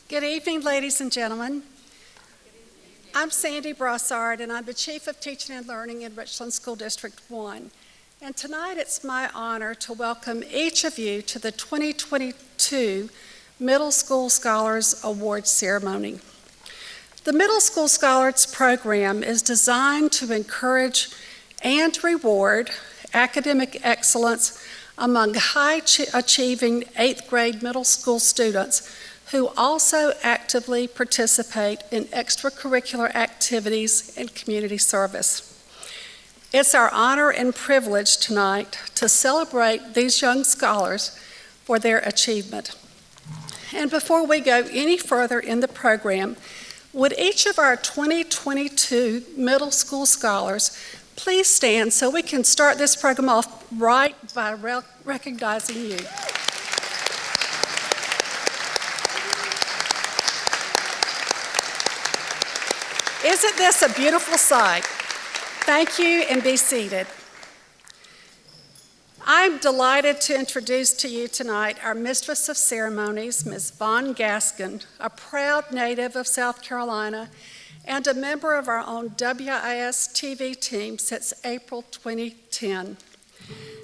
Good evening, ladies and gentlemen. I'm Sandy Brossard, and I'm the Chief of Teaching and Learning in Richland School District 1. And tonight it's my honor to welcome each of you to the 2022 Middle School Scholars Award Ceremony. The Middle School Scholars Program is designed to encourage and reward academic excellence among high-achieving 8th grade middle school students who also actively participate in extracurricular activities and community service. It's our honor and privilege tonight to celebrate these young scholars for their achievement. And before we go any further in the program, would each of our 2022 middle school scholars please stand so we can start this program off right by recognizing you. Isn't this a beautiful sight? Thank you, and be seated. I'm delighted to introduce to you tonight our Mistress of Ceremonies, Ms. Vaughn Gaskin, a proud native of South Carolina and a member of our own WIS TV team since April 2010.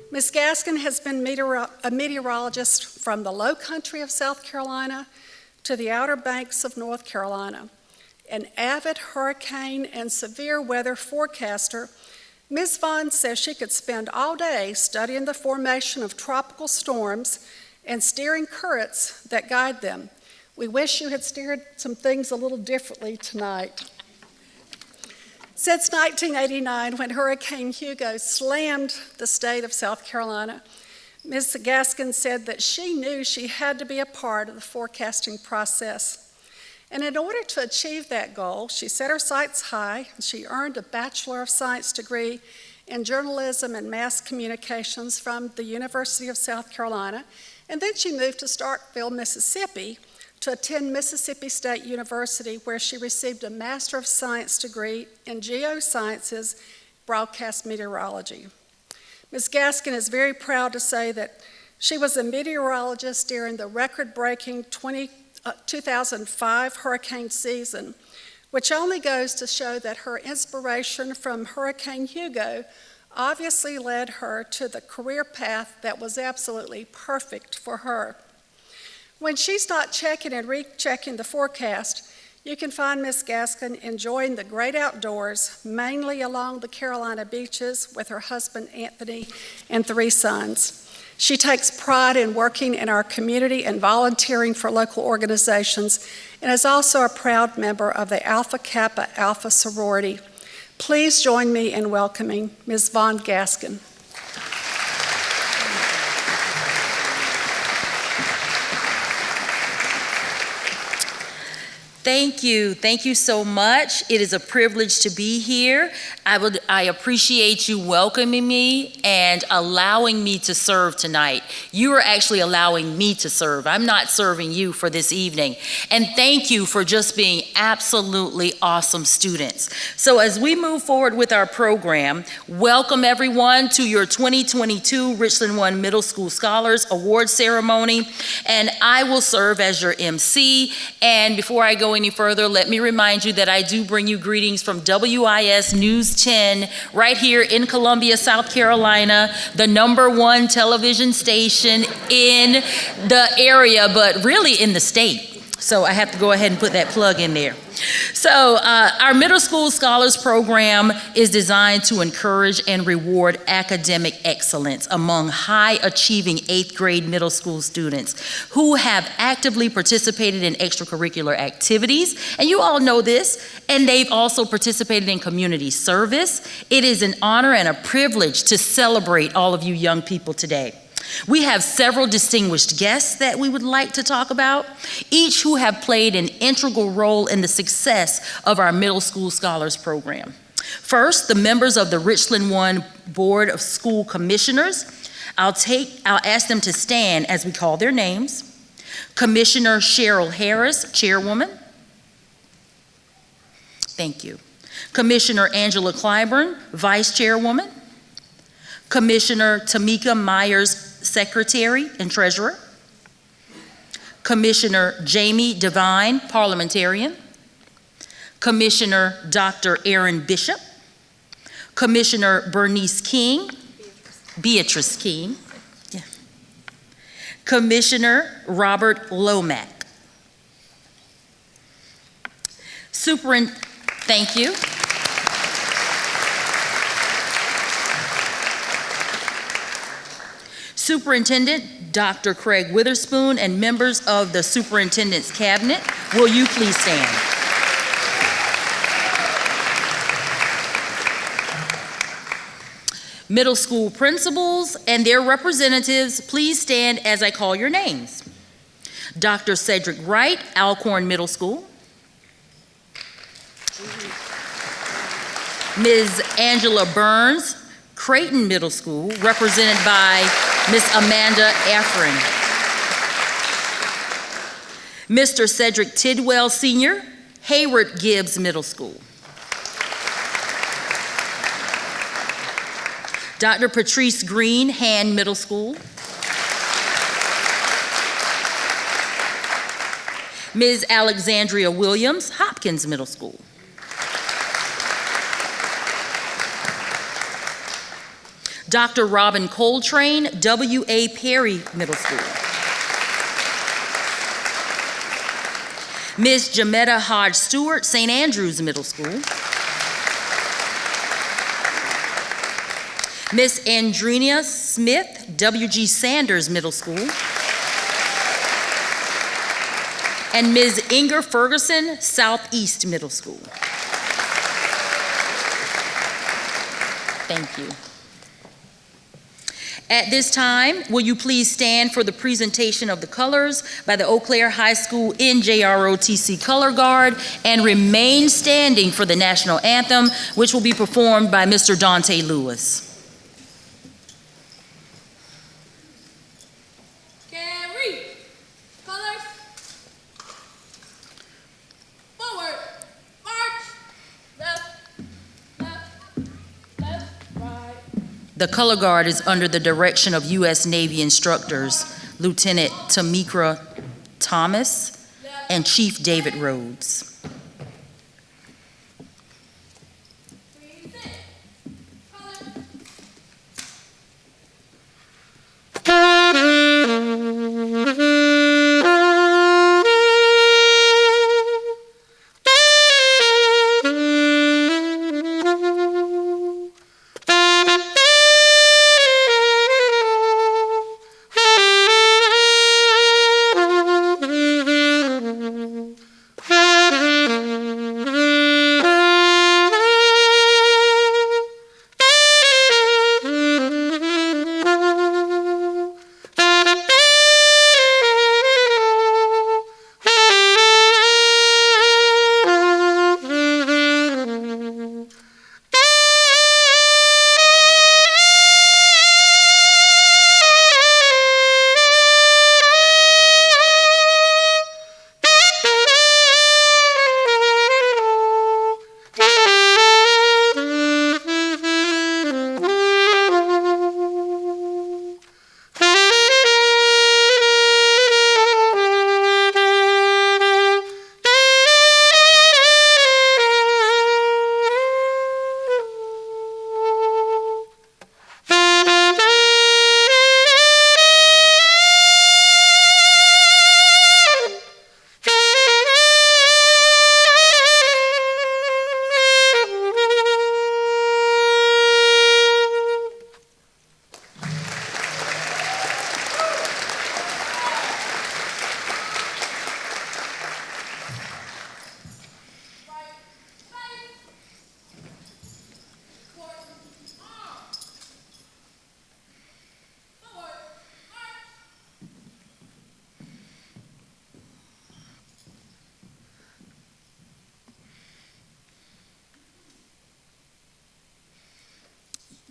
Ms. Gaskin has been a meteorologist from the low country of South Carolina to the Outer Banks of North Carolina. An avid hurricane and severe weather forecaster, Ms. Vaughn says she could spend all day studying the formation of tropical storms and steering currents that guide them. We wish you had steered some things a little differently tonight. Since 1989, when Hurricane Hugo slammed the state of South Carolina, Ms. Gaskin said that she knew she had to be a part of the forecasting process. And in order to achieve that goal, she set her sights high, and she earned a Bachelor of Science degree in Journalism and Mass Communications from the University of South Carolina, and then she moved to Starkville, Mississippi, to attend Mississippi State University, where she received a Master of Science degree in Geosciences, Broadcast Meteorology. Ms. Gaskin is very proud to say that she was a meteorologist during the record-breaking 2005 hurricane season, which only goes to show that her inspiration from Hurricane Hugo obviously led her to the career path that was absolutely perfect for her. When she's not checking and rechecking the forecast, you can find Ms. Gaskin enjoying the great outdoors, mainly along the Carolina beaches with her husband Anthony and 3 sons. She takes pride in working in our community and volunteering for local organizations, and is also a proud member of the Alpha Kappa Alpha sorority. Please join me in welcoming Ms. Vaughn Gaskin. Thank you so much. It is a privilege to be here. I appreciate you welcoming me and allowing me to serve tonight. You are actually allowing me to serve. I'm not serving you for this evening. And thank you for just being absolutely awesome students. So as we move forward with our program, welcome everyone to your 2022 Richland One Middle School Scholars Award Ceremony. And I will serve as your MC. And before I go any further, let me remind you that I do bring you greetings from WIS News 10 right here in Columbia, South Carolina, the #1 television station in the area, but really in the state. So I have to go ahead and put that plug in there. So our Middle School Scholars Program is designed to encourage and reward academic excellence among high-achieving 8th grade middle school students who have actively participated in extracurricular activities, and you all know this, and they've also participated in community service. It is an honor and a privilege to celebrate all of you young people today. We have several distinguished guests that we would like to talk about, each who have played an integral role in the success of our Middle School Scholars Program. First, the members of the Richland One Board of School Commissioners. I'll ask them to stand as we call their names. Commissioner Cheryl Harris, Chairwoman. Thank you. Commissioner Angela Clyburn, Vice Chairwoman. Commissioner Tamika Myers, Secretary and Treasurer. Commissioner Jamie Devine, parliamentarian. Commissioner Dr. Aaron Bishop. Commissioner Beatrice King. Yeah. Commissioner Robert Lomack. Thank you. Superintendent Dr. Craig Witherspoon and members of the Superintendent's Cabinet, will you please stand? Middle school principals and their representatives, please stand as I call your names. Dr. Cedric Wright, Alcorn Middle School. Ms. Angela Burns, Creighton Middle School, represented by Ms. Amanda Efren. Mr. Cedric Tidwell, Sr., Hayward Gibbs Middle School. Dr. Patrice Green, Hand Middle School. Ms. Alexandria Williams, Hopkins Middle School. Dr. Robin Coltrane, W.A. Perry Middle School. Ms. Jametta Hodge Stewart, St. Andrews Middle School. Ms. Andrina Smith, W.G. Sanders Middle School. And Ms. Inger Ferguson, Southeast Middle School. Thank you. At this time, will you please stand for the presentation of the colors by the Eau Claire High School NJROTC Color Guard and remain standing for the national anthem, which will be performed by Mr. Dante Lewis. The color guard is under the direction of U.S. Navy instructors, Lieutenant Tamikra Thomas and Chief David Rhodes.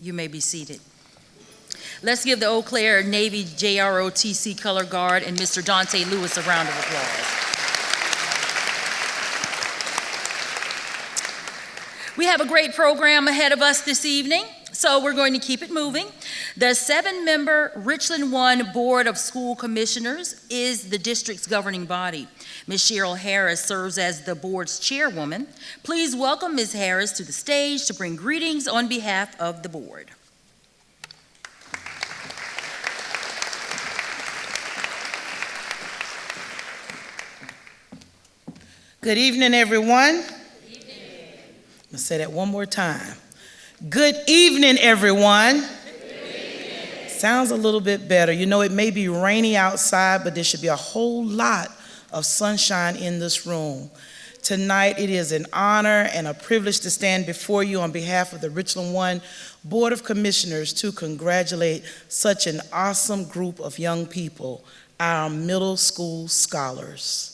You may be seated. Let's give the Eau Claire Navy JROTC Color Guard and Mr. Dante Lewis a round of applause. We have a great program ahead of us this evening, so we're going to keep it moving. The 7-member Richland One Board of School Commissioners is the district's governing body. Ms. Cheryl Harris serves as the board's chairwoman. Please welcome Ms. Harris to the stage to bring greetings on behalf of the board. Good evening, everyone. Good evening. I'm going to say that one more time. Good evening, everyone. Good evening. Sounds a little bit better. You know, it may be rainy outside, but there should be a whole lot of sunshine in this room. Tonight, it is an honor and a privilege to stand before you on behalf of the Richland One Board of Commissioners to congratulate such an awesome group of young people, our middle school scholars.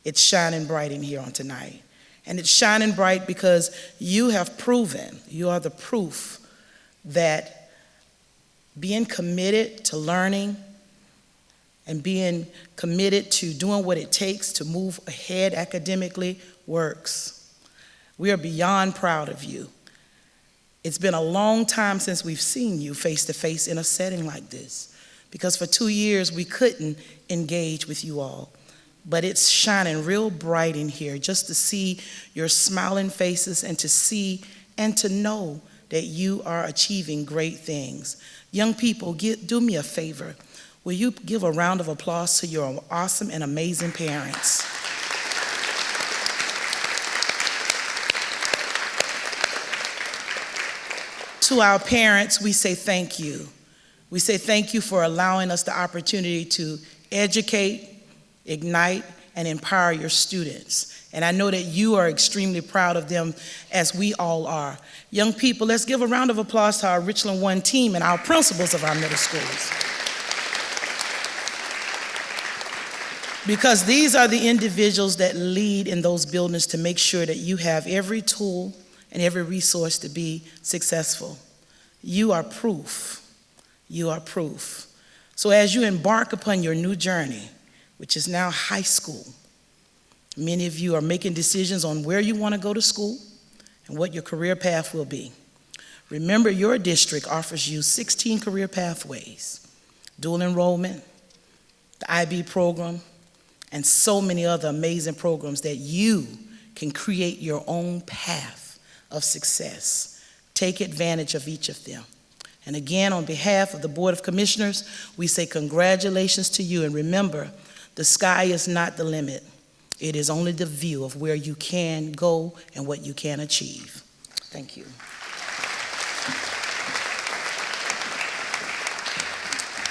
It's shining bright in here on tonight. And it's shining bright because you have proven, you are the proof that being committed to learning and being committed to doing what it takes to move ahead academically works. We are beyond proud of you. It's been a long time since we've seen you face to face in a setting like this, because for 2 years we couldn't engage with you all. But it's shining real bright in here just to see your smiling faces and to see and to know that you are achieving great things. Young people, do me a favor. Will you give a round of applause to your awesome and amazing parents? To our parents, we say thank you. We say thank you for allowing us the opportunity to educate, ignite, and empower your students. And I know that you are extremely proud of them, as we all are. Young people, let's give a round of applause to our Richland One team and our principals of our middle schools. Because these are the individuals that lead in those buildings to make sure that you have every tool and every resource to be successful. You are proof. You are proof. So as you embark upon your new journey, which is now high school, many of you are making decisions on where you want to go to school and what your career path will be. Remember, your district offers you 16 career pathways, dual enrollment, the IB program, and so many other amazing programs that you can create your own path of success. Take advantage of each of them. And again, on behalf of the Board of Commissioners, we say congratulations to you, and remember, the sky is not the limit. It is only the view of where you can go and what you can achieve. Thank you.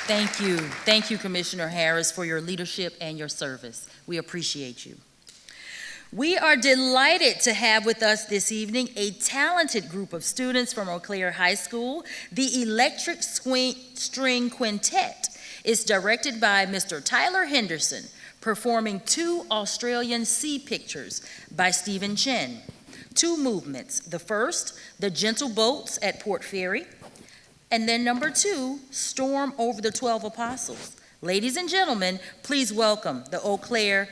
Thank you. Thank you, Commissioner Harris, for your leadership and your service. We appreciate you. We are delighted to have with us this evening a talented group of students from Eau Claire High School. The Electric String Quintet is directed by Mr. Tyler Henderson, performing 2 Australian sea pictures by Stephen Chen. 2 movements. The first, The Gentle Boats at Port Fairy, and then number 2, Storm Over the 12 Apostles. Ladies and gentlemen, please welcome the Eau Claire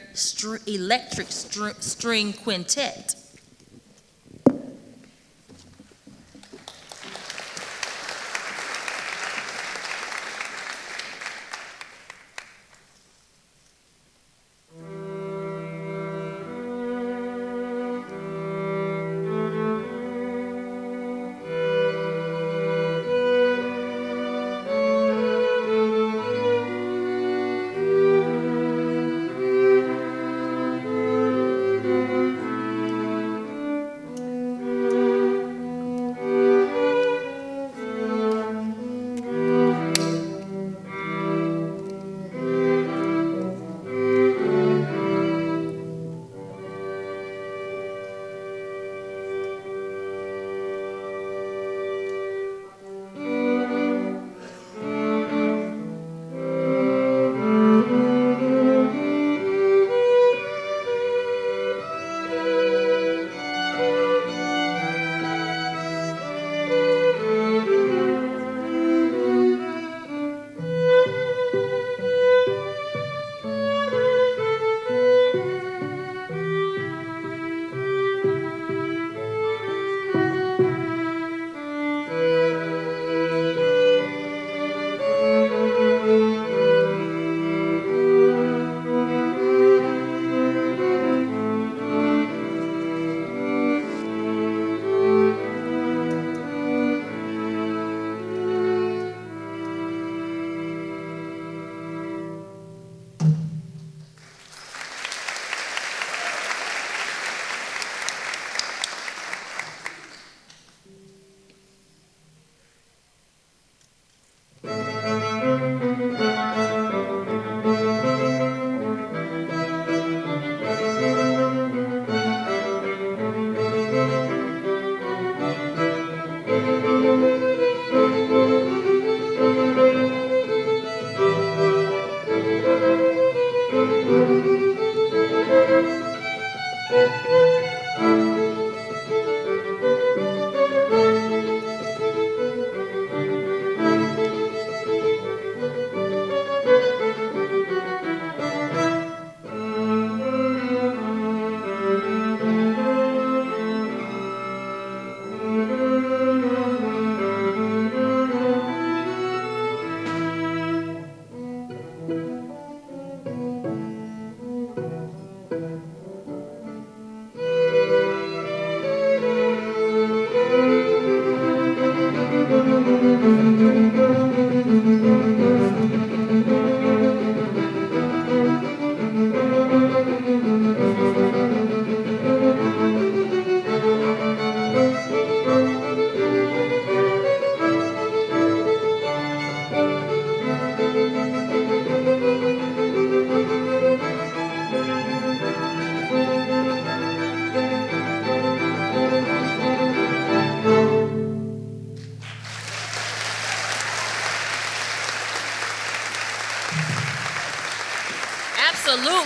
Electric String Quintet.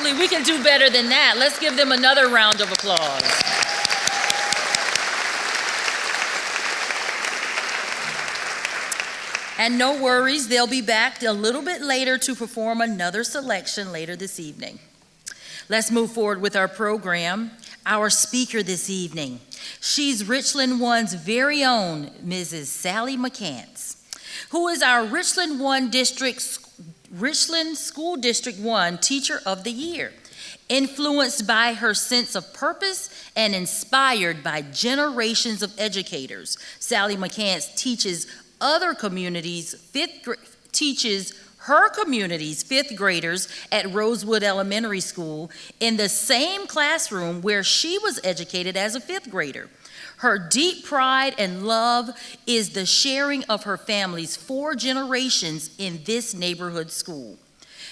Absolutely, we can do better than that. Let's give them another round of applause. And no worries, they'll be back a little bit later to perform another selection later this evening. Let's move forward with our program. Our speaker this evening, she's Richland One's very own Mrs. Sally McCants, who is our Richland School District 1 Teacher of the Year. Influenced by her sense of purpose and inspired by generations of educators, Sally McCants teaches her community's fifth graders at Rosewood Elementary School in the same classroom where she was educated as a fifth grader. Her deep pride and love is the sharing of her family's 4 generations in this neighborhood school.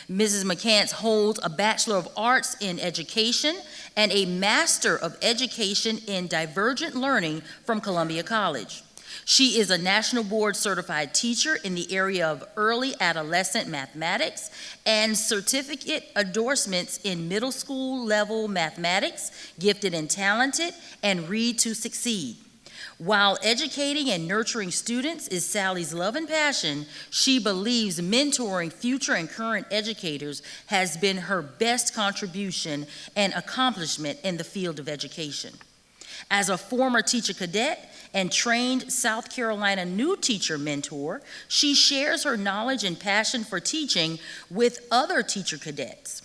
Mrs. McCants holds a Bachelor of Arts in Education and a Master of Education in Divergent Learning from Columbia College. She is a National Board Certified Teacher in the area of early adolescent mathematics and certificate endorsements in middle school level mathematics, gifted and talented, and read to succeed. While educating and nurturing students is Sally's love and passion, she believes mentoring future and current educators has been her best contribution and accomplishment in the field of education. As a former teacher cadet and trained South Carolina new teacher mentor, she shares her knowledge and passion for teaching with other teacher cadets.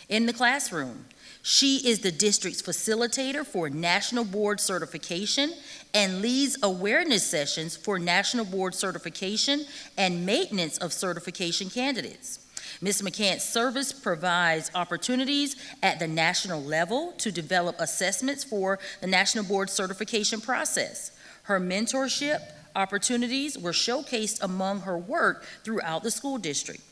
In the classroom, she is the district's facilitator for National Board Certification and leads awareness sessions for National Board Certification and maintenance of certification candidates. Ms. McCants' service provides opportunities at the national level to develop assessments for the National Board Certification process. Her mentorship opportunities were showcased among her work throughout the school district.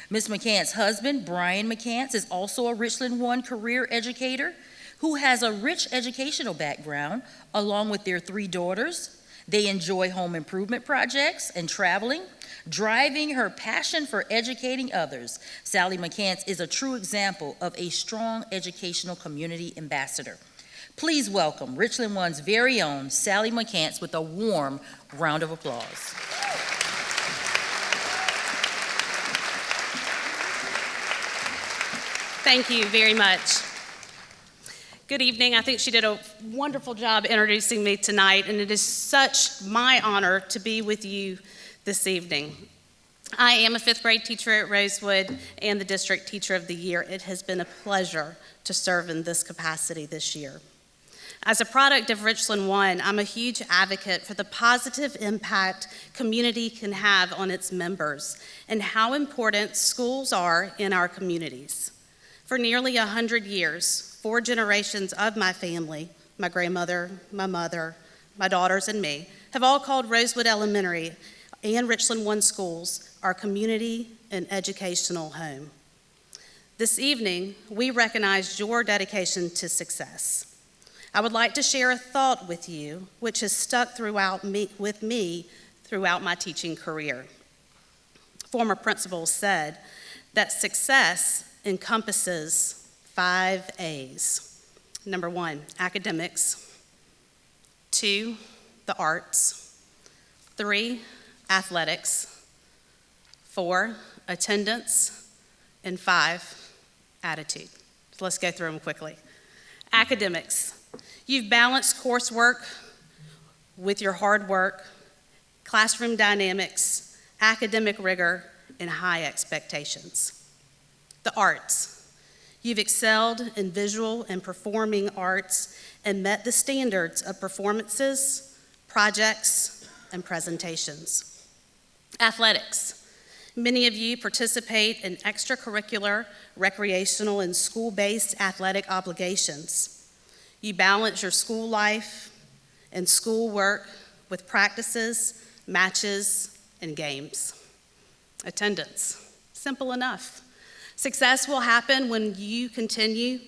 Ms. McCants' husband, Brian McCants, is also a Richland One career educator who has a rich educational background along with their 3 daughters. They enjoy home improvement projects and traveling, driving her passion for educating others. Sally McCants is a true example of a strong educational community ambassador. Please welcome Richland One's very own Sally McCants with a warm round of applause. Thank you very much. Good evening. I think she did a wonderful job introducing me tonight, and it is such my honor to be with you this evening. I am a 5th grade teacher at Rosewood and the District Teacher of the Year. It has been a pleasure to serve in this capacity this year. As a product of Richland One, I'm a huge advocate for the positive impact community can have on its members and how important schools are in our communities. For nearly 100 years, 4 generations of my family, my grandmother, my mother, my daughters, and me, have all called Rosewood Elementary and Richland One schools our community and educational home. This evening, we recognize your dedication to success. I would like to share a thought with you which has stuck with me throughout my teaching career. Former principals said that success encompasses 5 A's. Number 1, academics. 2, the arts. 3, athletics. 4, attendance. And 5, attitude. So let's go through them quickly. Academics. You've balanced coursework with your hard work, classroom dynamics, academic rigor, and high expectations. The arts. You've excelled in visual and performing arts and met the standards of performances, projects, and presentations. Athletics. Many of you participate in extracurricular, recreational, and school-based athletic obligations. You balance your school life and school work with practices, matches, and games. Attendance. Simple enough. Success will happen when you continue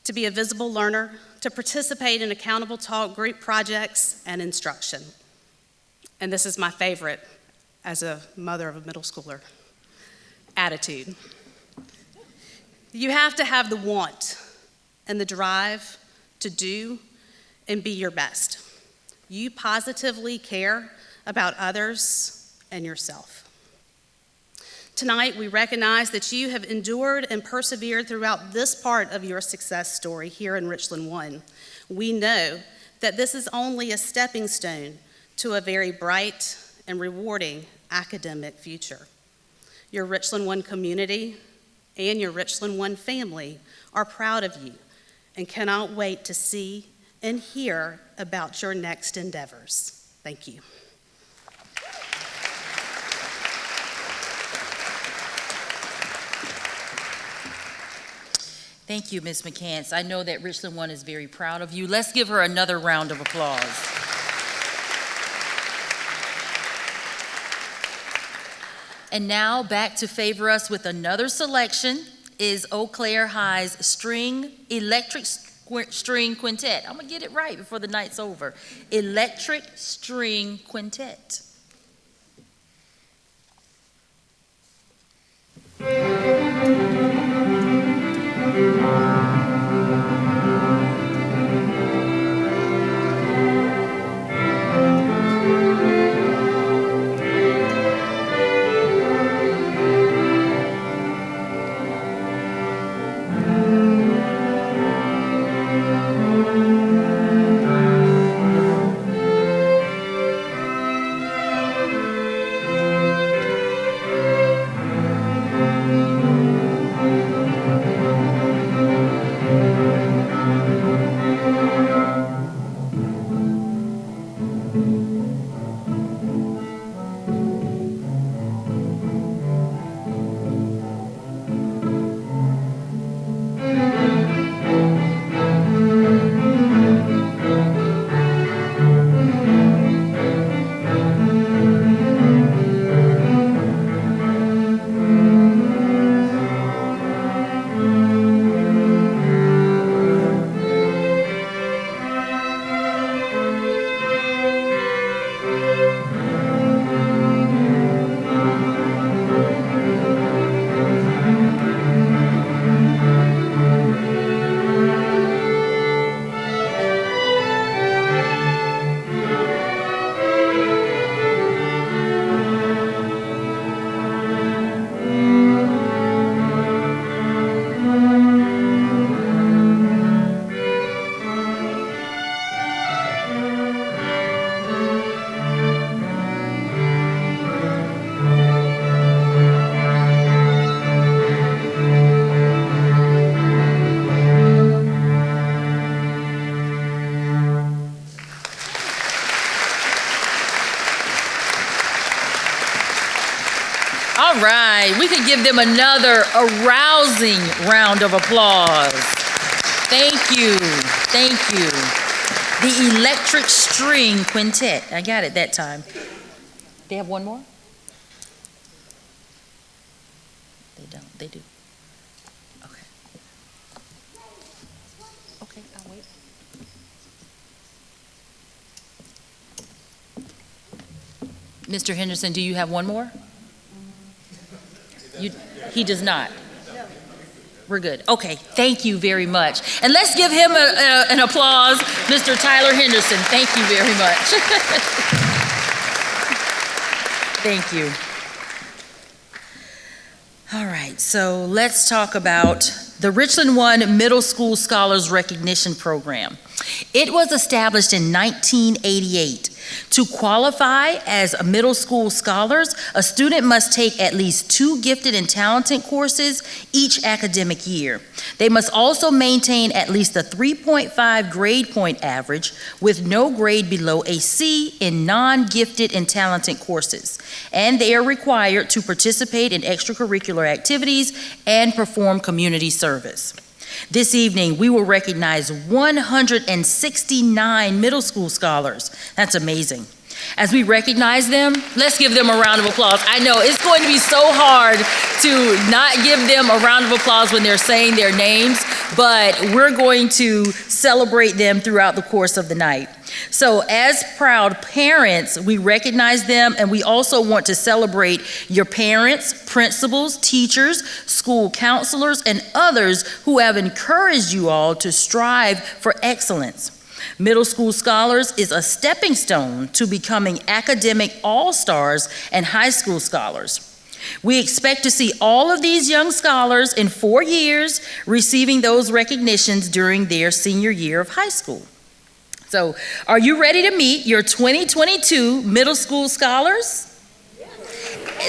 to be a visible learner, to participate in accountable talk, group projects, and instruction. And this is my favorite as a mother of a middle schooler. Attitude. You have to have the want and the drive to do and be your best. You positively care about others and yourself. Tonight, we recognize that you have endured and persevered throughout this part of your success story here in Richland One. We know that this is only a stepping stone to a very bright and rewarding academic future. Your Richland One community and your Richland One family are proud of you and cannot wait to see and hear about your next endeavors. Thank you. Thank you, Ms. McCants. I know that Richland One is very proud of you. Let's give her another round of applause. And now, back to favor us with another selection is Eau Claire High's Electric String Quintet. I'm gonna get it right before the night's over. Electric String Quintet. All right, we can give them another arousing round of applause. Thank you, thank you. The Electric String Quintet. I got it that time. They have one more? They don't, they do. Okay. Okay, I'll wait. Mr. Henderson, do you have one more? He does not. We're good. Okay, thank you very much. And let's give him an applause, Mr. Tyler Henderson. Thank you very much. Thank you. All right, so let's talk about the Richland One Middle School Scholars Recognition Program. It was established in 1988. To qualify as a middle school scholars, a student must take at least 2 gifted and talented courses each academic year. They must also maintain at least a 3.5 grade point average with no grade below a C in non-gifted and talented courses. And they are required to participate in extracurricular activities and perform community service. This evening, we will recognize 169 middle school scholars. That's amazing. As we recognize them, let's give them a round of applause. I know it's going to be so hard to not give them a round of applause when they're saying their names, but we're going to celebrate them throughout the course of the night. So as proud parents, we recognize them, and we also want to celebrate your parents, principals, teachers, school counselors, and others who have encouraged you all to strive for excellence. Middle School Scholars is a stepping stone to becoming academic all-stars and high school scholars. We expect to see all of these young scholars in 4 years receiving those recognitions during their senior year of high school. So, are you ready to meet your 2022 Middle School Scholars?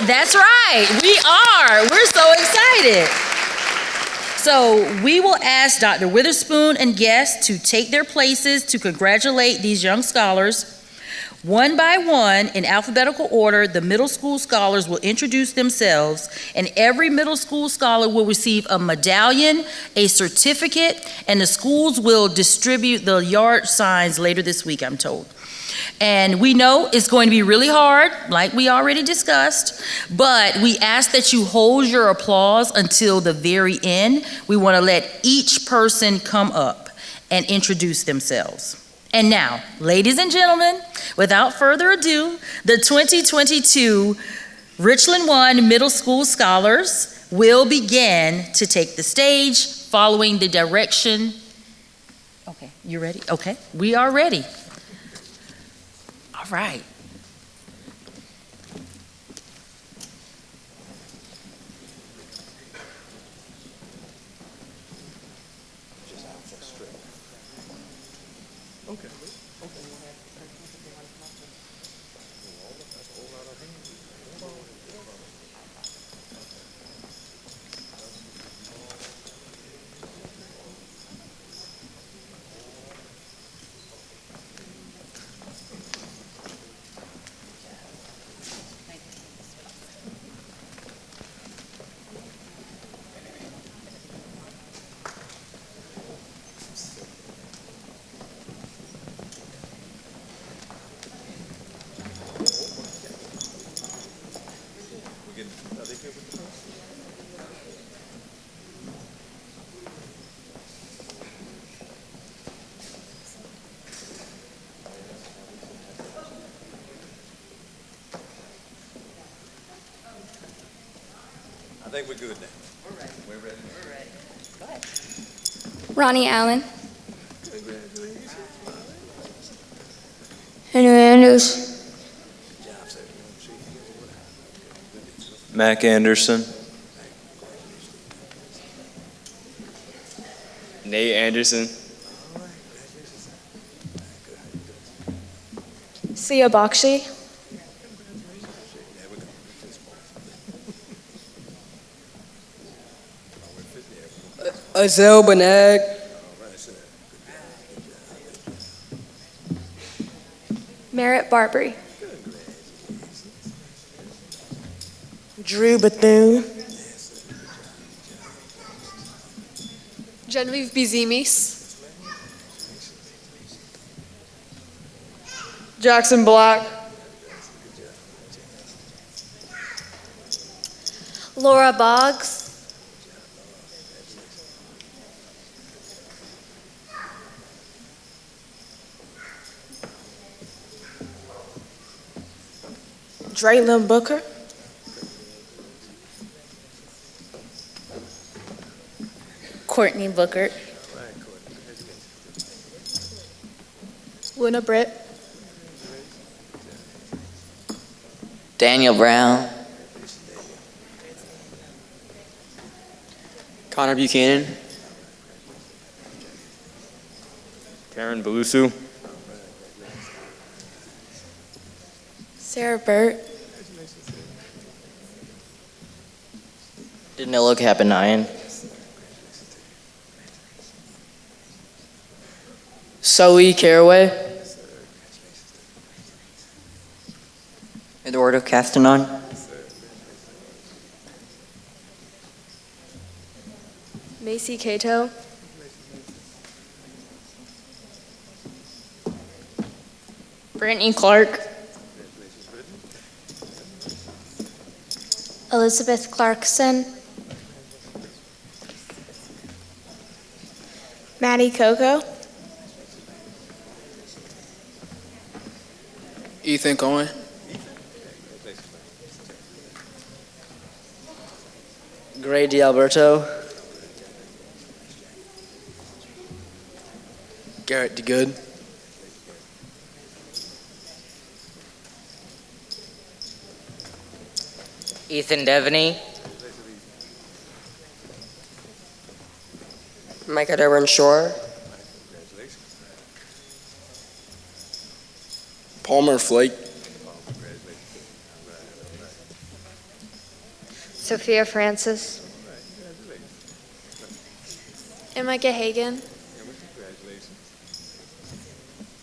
That's right, we are. We're so excited. So we will ask Dr. Witherspoon and guests to take their places to congratulate these young scholars. One by one, in alphabetical order, the middle school scholars will introduce themselves, and every middle school scholar will receive a medallion, a certificate, and the schools will distribute the yard signs later this week, I'm told. And we know it's going to be really hard, like we already discussed, but we ask that you hold your applause until the very end. We want to let each person come up and introduce themselves. And now, ladies and gentlemen, without further ado, the 2022 Richland One Middle School Scholars will begin to take the stage following the direction. Okay, you ready? Okay, we are ready. All right. I think we're good now. We're ready. We're ready. We're ready. Go ahead. Ronnie Allen. Congratulations. Henry Anders. Good job, sir. Mac Anderson. Nate Anderson. Sia Bakshi. Azel Benag. Merritt Barbary. Drew Bethune. Genevieve Bizimis. Jackson Black. Laura Boggs. Draylon Booker. Courtney Booker. Luna Britt. Daniel Brown. Connor Buchanan. Karen Belusu. Sarah Burt. Danilo Capanayan. Sully Caraway. Eduardo Castanon. Macy Cato. Brittany Clark. Elizabeth Clarkson. Maddie Coco. Ethan Cohen. Gray D'Alberto. Garrett DeGood. Ethan Devaney. Micah Derwin Shore. Palmer Flake. Sophia Francis. Emma Gahagan.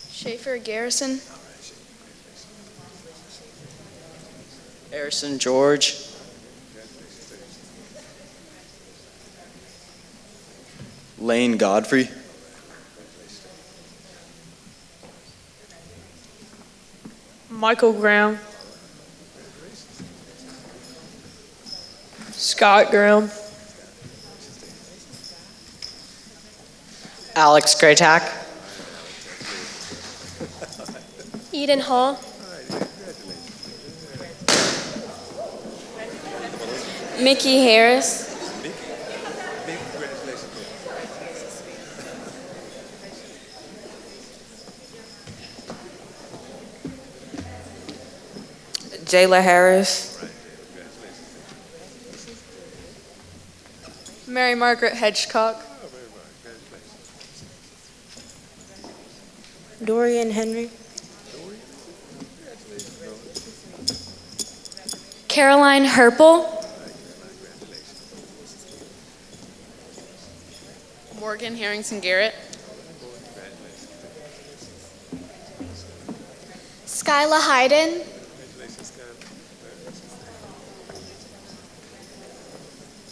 Schaefer Garrison. Harrison George. Lane Godfrey. Michael Graham. Scott Graham. Alex Graytack. Eden Hall. Mickey Harris. Jayla Harris. Mary Margaret Hedgecock. Dorian Henry. Caroline Herpel. Morgan Harrington Garrett. Skyla Hayden.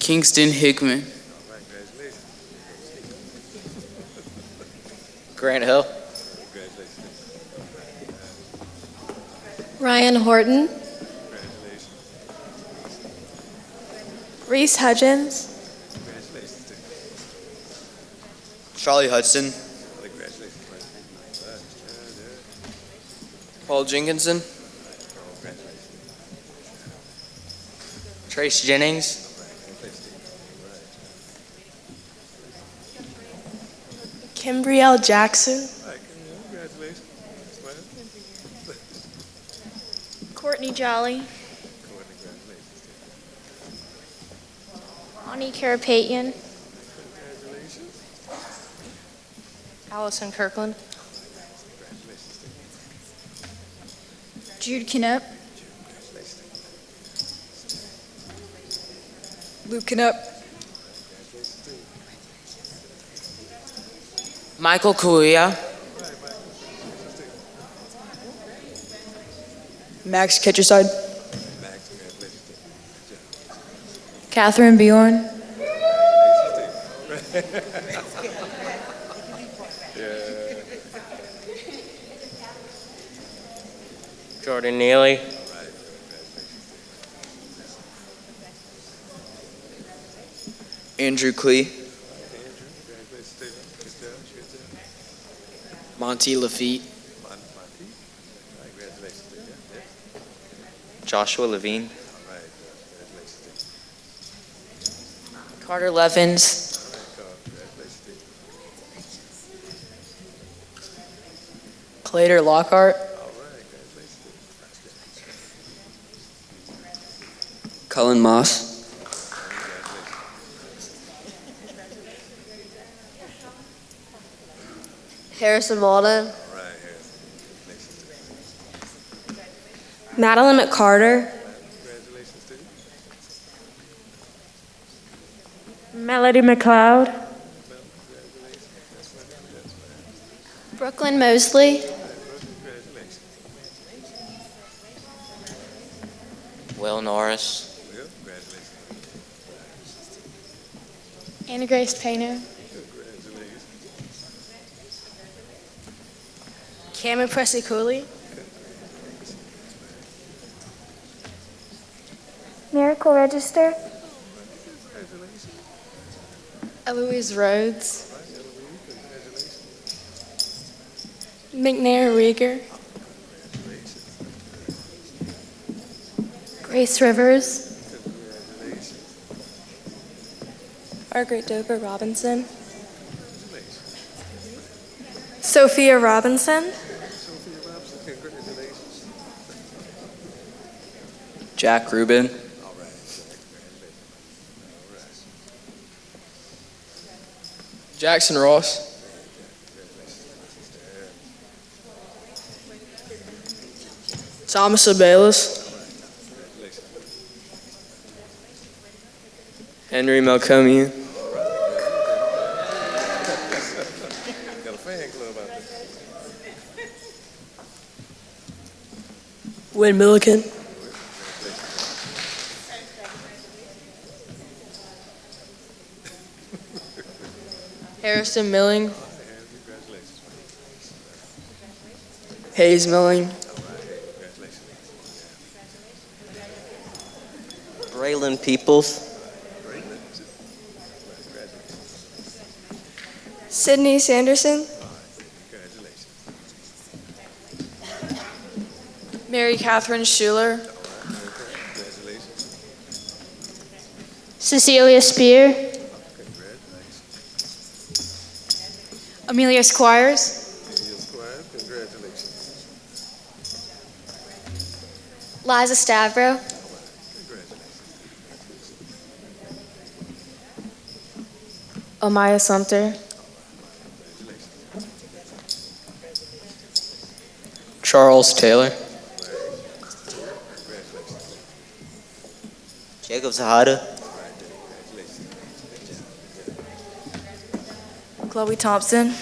Kingston Hickman. Grant Hill. Ryan Horton. Reese Hudgens. Charlie Hudson. Paul Jenkinson. Trace Jennings. Kimbrielle Jackson. Courtney Jolly. Ani Karapetian. Allison Kirkland. Jude Knupp. Luke Knupp. Michael Kuya. Max Ketcherside. Catherine Bjorn. Jordan Neely. Andrew Clee. Monty Lafitte. Joshua Levine. Carter Levins. Clater Lockhart. Cullen Moss. Harrison Malden. Madeline McCarter. Melody McLeod. Brooklyn Mosley. Will Norris. Anna Grace Painter. Cameron Presley Cooley. Mary Medical Register. Eloise Rhodes. McNair Rieger. Grace Rivers. Margaret Dober Robinson. Sophia Robinson. Jack Rubin. Jackson Ross. Thomas Abelis. Henry Malcomian. Got a fan club out there. Win Milliken. Harrison Milling. Hayes Milling. Braylon Peoples. Sydney Sanderson. Mary Catherine Schuler. Cecilia Spear. Amelia Squires. Liza Stavro. Amaya Sumter. Charles Taylor. Jacob Zahada. Chloe Thompson.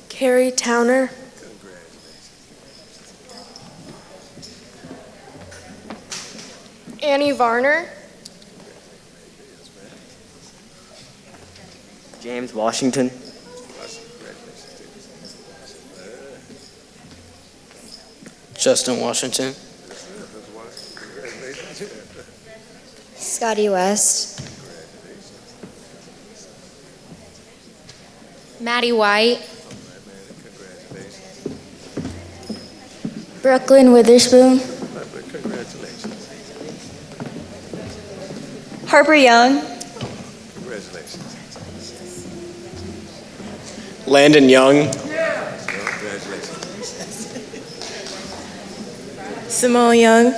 Carrie Towner. Annie Varner. James Washington. Justin Washington. Scotty West. Maddie White. Brooklyn Witherspoon. Harper Young. Landon Young. Simone Young.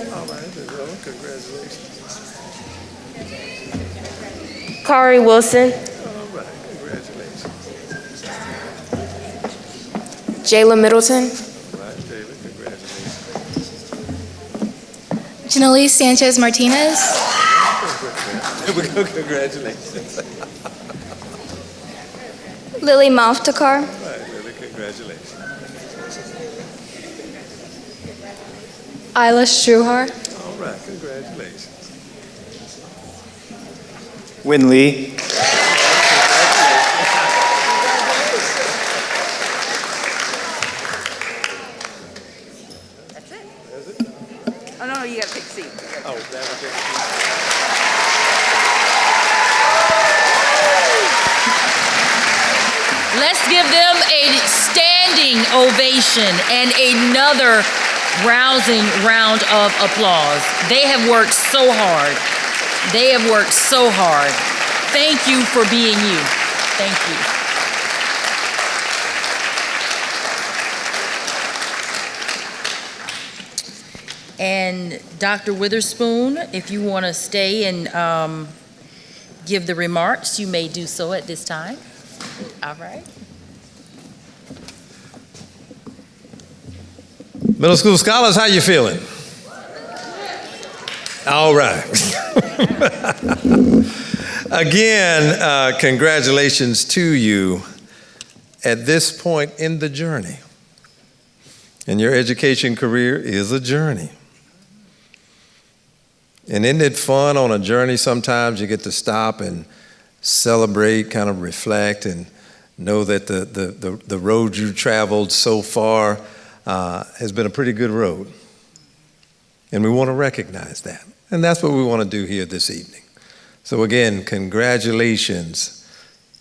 Kari Wilson. Jayla Middleton. Janelle Sanchez Martinez. There we go, congratulations. Lily Moftakar. All right, Lily, congratulations. Isla Struhar. All right, congratulations. Win Lee. Oh, no, you gotta pick a seat. Oh, that was it. Let's give them a standing ovation and another rousing round of applause. They have worked so hard. They have worked so hard. Thank you for being you. Thank you. And Dr. Witherspoon, if you want to stay and give the remarks, you may do so at this time. All right. Middle school scholars, how you feeling? All right. Again, congratulations to you at this point in the journey. And your education career is a journey. And isn't it fun on a journey sometimes you get to stop and celebrate, kind of reflect, and know that the road you traveled so far has been a pretty good road. And we want to recognize that. And that's what we want to do here this evening. So again, congratulations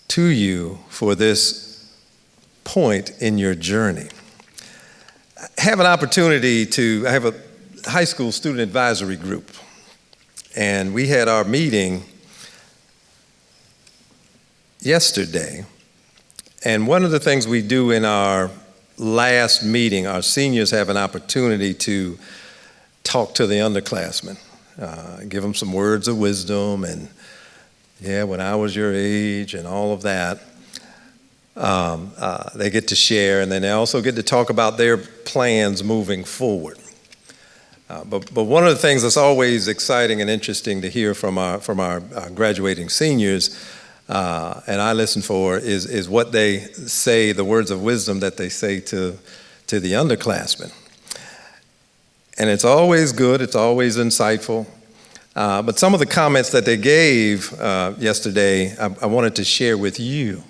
to you for this point in your journey. I have a high school student advisory group, and we had our meeting yesterday. And one of the things we do in our last meeting, our seniors have an opportunity to talk to the underclassmen, give them some words of wisdom, and when I was your age and all of that. They get to share, and then they also get to talk about their plans moving forward. But one of the things that's always exciting and interesting to hear from our graduating seniors, and I listen for, is what they say, the words of wisdom that they say to the underclassmen. And it's always good, it's always insightful. But some of the comments that they gave yesterday, I wanted to share with you,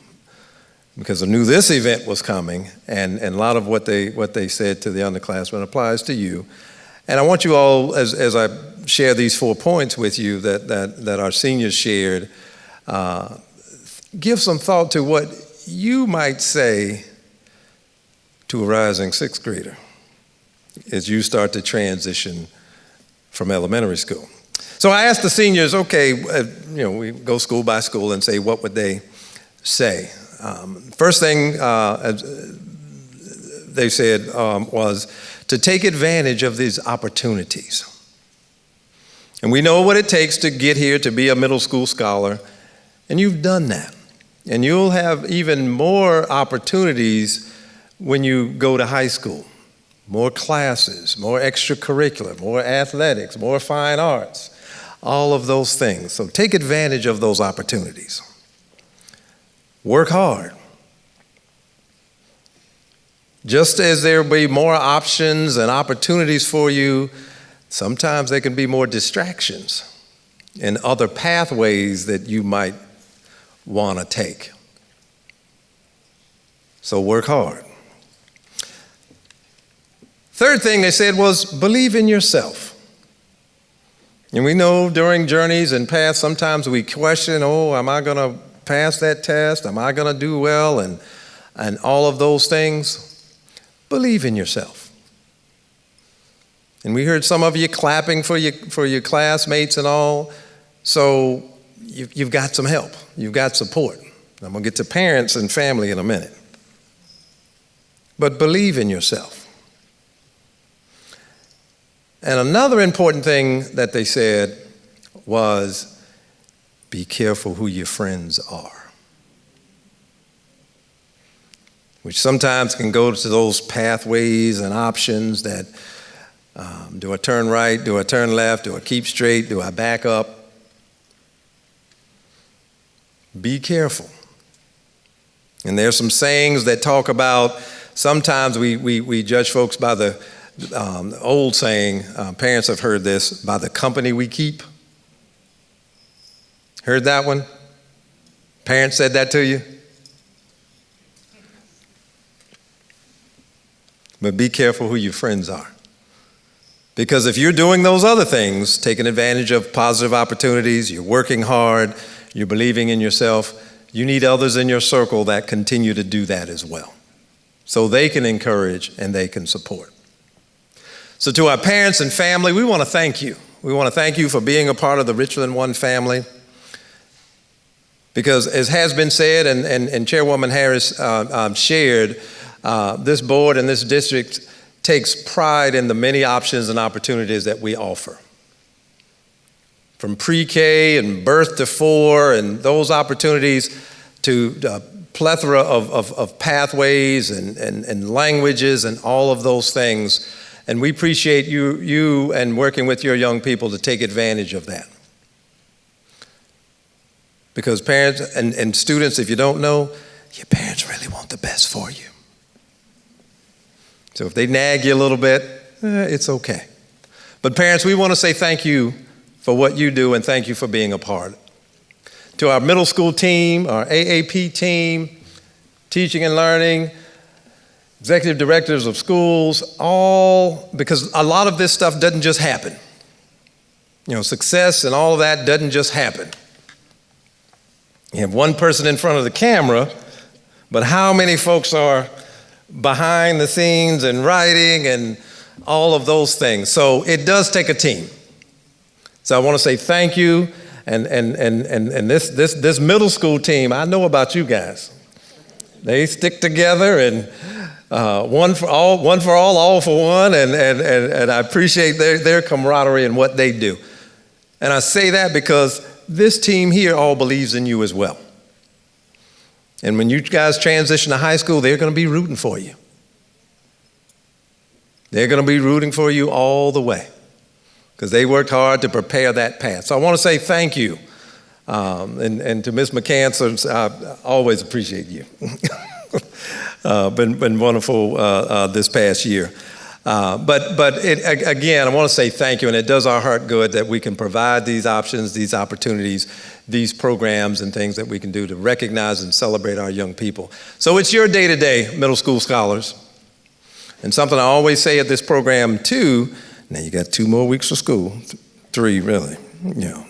because I knew this event was coming, and a lot of what they said to the underclassmen applies to you. And I want you all, as I share these 4 points with you that our seniors shared, give some thought to what you might say to a rising 6th grader as you start to transition from elementary school. So I asked the seniors, okay, we go school by school and say, what would they say? First thing they said was to take advantage of these opportunities. And we know what it takes to get here to be a middle school scholar, and you've done that. And you'll have even more opportunities when you go to high school. More classes, more extracurricular, more athletics, more fine arts, all of those things. So take advantage of those opportunities. Work hard. Just as there will be more options and opportunities for you, sometimes there can be more distractions and other pathways that you might want to take. So work hard. Third thing they said was believe in yourself. And we know during journeys and paths, sometimes we question, am I going to pass that test? Am I going to do well? And all of those things. Believe in yourself. And we heard some of you clapping for your classmates and all. So you've got some help. You've got support. I'm going to get to parents and family in a minute. But believe in yourself. And another important thing that they said was be careful who your friends are. Which sometimes can go to those pathways and options that, do I turn right, do I turn left, do I keep straight, do I back up? Be careful. And there's some sayings that talk about, sometimes we judge folks by the old saying, parents have heard this, by the company we keep. Heard that one? Parents said that to you? But be careful who your friends are. Because if you're doing those other things, taking advantage of positive opportunities, you're working hard, you're believing in yourself, you need others in your circle that continue to do that as well. So they can encourage and they can support. So to our parents and family, we want to thank you. We want to thank you for being a part of the Richland One family. Because as has been said and Chairwoman Harris shared, this board and this district takes pride in the many options and opportunities that we offer. From pre-K and birth to 4 and those opportunities to a plethora of pathways and languages and all of those things. And we appreciate you and working with your young people to take advantage of that. Because parents and students, if you don't know, your parents really want the best for you. So if they nag you a little bit, it's okay. But parents, we want to say thank you for what you do and thank you for being a part. To our middle school team, our AAP team, teaching and learning, executive directors of schools, all, because a lot of this stuff doesn't just happen. You know, success and all of that doesn't just happen. You have one person in front of the camera, but how many folks are behind the scenes and writing and all of those things? So it does take a team. So I want to say thank you. And this middle school team, I know about you guys. They stick together, and one for all, all for one, and I appreciate their camaraderie and what they do. And I say that because this team here all believes in you as well. And when you guys transition to high school, they're going to be rooting for you. They're going to be rooting for you all the way because they worked hard to prepare that path. So I want to say thank you. And to Ms. McCann, I always appreciate you. Been wonderful this past year. Again, I want to say thank you, and it does our heart good that we can provide these options, these opportunities, these programs and things that we can do to recognize and celebrate our young people. So it's your day today, middle school scholars. And something I always say at this program too, now you got 2 more weeks of school, 3 really, yeah.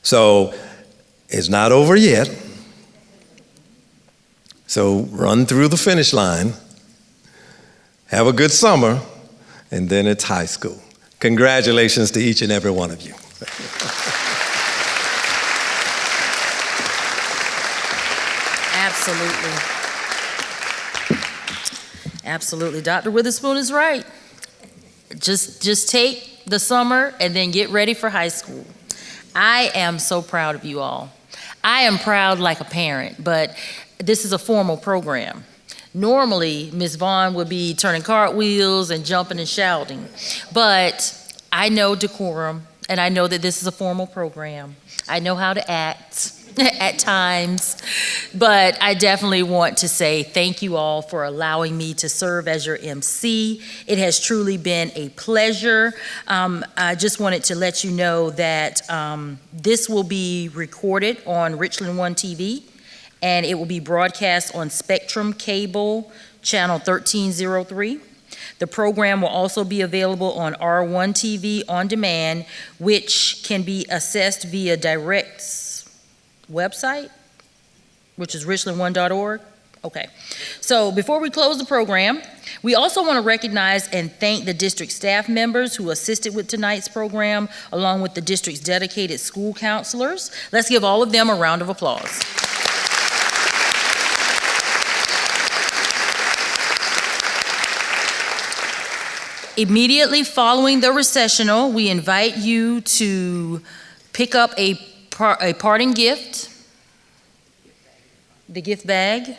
So it's not over yet. So run through the finish line, have a good summer, and then it's high school. Congratulations to each and every one of you. Absolutely. Absolutely. Dr. Witherspoon is right. Just take the summer and then get ready for high school. I am so proud of you all. I am proud like a parent, but this is a formal program. Normally, Ms. Vaughn would be turning cartwheels and jumping and shouting, but I know decorum, and I know that this is a formal program. I know how to act at times, but I definitely want to say thank you all for allowing me to serve as your MC. It has truly been a pleasure. I just wanted to let you know that this will be recorded on Richland One TV, and it will be broadcast on Spectrum Cable, channel 1303. The program will also be available on R1 TV on demand, which can be accessed via Direct's website, which is richlandone.org. Okay. So before we close the program, we also want to recognize and thank the district staff members who assisted with tonight's program, along with the district's dedicated school counselors. Let's give all of them a round of applause. Immediately following the recessional, we invite you to pick up a parting gift, the gift bag,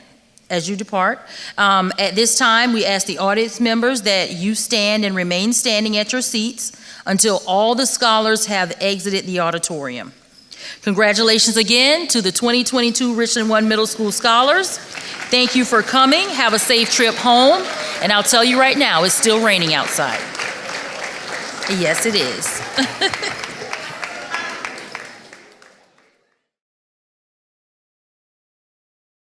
as you depart. At this time, we ask the audience members that you stand and remain standing at your seats until all the scholars have exited the auditorium. Congratulations again to the 2022 Richland One Middle School Scholars. Thank you for coming. Have a safe trip home. And I'll tell you right now, it's still raining outside. Yes, it is.